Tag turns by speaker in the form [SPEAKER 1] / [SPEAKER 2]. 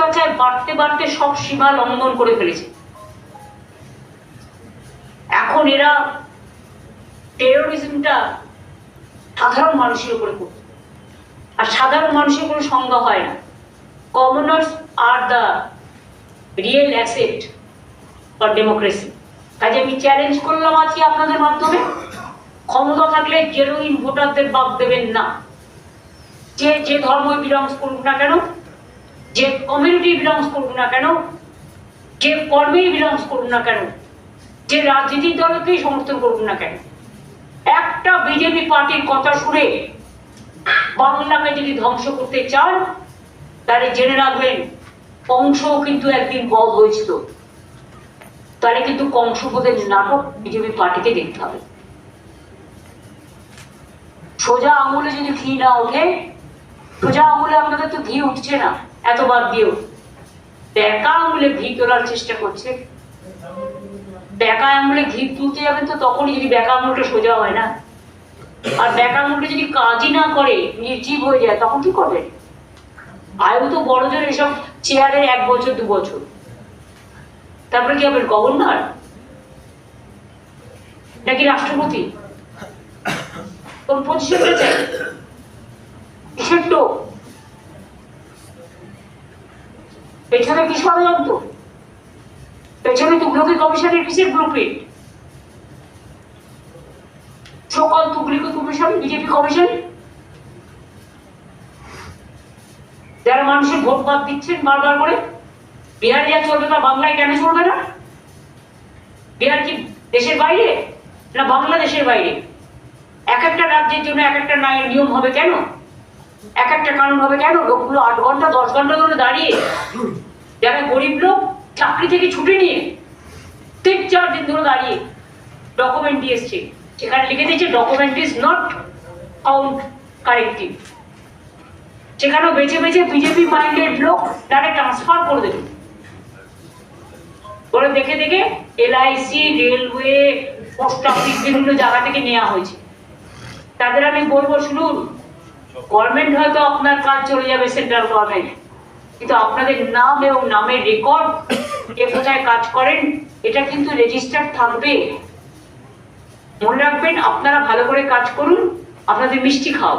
[SPEAKER 1] অত্যাচার বাড়তে বাড়তে সব সীমা লঙ্ঘন করে ফেলেছে। এখন এরা টেরোরিজমটা সাধারণ মানুষের উপরে করছে, আর সাধারণ মানুষের কোনো সংজ্ঞা হয় না। Commoners are the real asset for democracy. কাজে আমি চ্যালেঞ্জ করলাম আজকে আপনাদের মাধ্যমে, ক্ষমতা থাকলে জেনুইন ভোটারদের বাদ দেবেন না। যে ধর্ম বিলংস করুক না কেন, যে কমিউনিটি বিলংস করুক না কেন, যে কর্মে বিলংস করুক না কেন, যে রাজনীতিক দলকেই সমর্থন করুক না কেন, একটা বিজেপি পার্টির কথা শুনে বাংলাকে যদি ধ্বংস করতে চান তাহলে জেনে রাখবেন কংসও কিন্তু একদিন বধ হয়েছিল। তাহলে কিন্তু কংসবধের নাটক বিজেপি পার্টিকে দেখতে হবে। সোজা আঙুলে যদি ঘি না ওঠে, সোজা আঙুলে আপনাদের তো ঘি উঠছে না এতবার দিয়েও, বেঁকা আঙুলে ঘি তোলার চেষ্টা করছে। বেঁকা আঙুলে ঘি তুলতে যাবেন তো তখনই যদি বেঁকা আঙুলটা সোজা হয় না, আর বেঁকা আঙুলটা যদি কাজই না করে নির্জীব হয়ে যায় তখন কি করবেন? আয়ু তো বড় জোর এসব চেয়ারে 1 বছর 2 বছর, তারপরে কি হবেন? গভর্নর নাকি রাষ্ট্রপতি? কোন পজিশনটা চাই? কিসের টো? পেছনে কি ষড়যন্ত্র? পেছনে তুগলকি কমিশনের কিসের ব্লুপ্রিন্ট? সকল তুগলকি কমিশন, বিজেপি কমিশন, যারা মানুষের ভোট বাদ দিচ্ছেন বারবার করে। বিহারে যা চলবে না বাংলায় কেন চলবে না? বিহার কি দেশের বাইরে না বাংলাদেশের বাইরে? এক একটা রাজ্যের জন্য এক একটা নিয়ম হবে কেন? এক একটা কানুন হবে কেন? লোকগুলো 8 ঘন্টা 10 ঘন্টা ধরে দাঁড়িয়ে, যারা গরিব লোক চাকরি থেকে ছুটি নিয়ে 3-4 দিন ধরে দাঁড়িয়ে ডকুমেন্ট দিয়ে এসছে, সেখানে লিখে দিয়েছে document is not count corrective. সেখানেও বেছে বেছে বিজেপি মাইন্ডেড লোক তারা ট্রান্সফার করে দেবে বলে দেখে দেখে LIC, রেলওয়ে, পোস্ট অফিস বিভিন্ন জায়গা থেকে নেওয়া হয়েছে। তাদের আমি বলবো, শুনুন, গভর্নমেন্ট হয়তো আপনার কাজ চলে যাবে সেন্ট্রাল গভর্নমেন্ট, কিন্তু আপনাদের নাম এবং নামের রেকর্ড, কে কোথায় কাজ করেন, এটা কিন্তু রেজিস্টার থাকবে। মনে রাখবেন, আপনারা ভালো করে কাজ করুন, আপনাদের মিষ্টি খাও।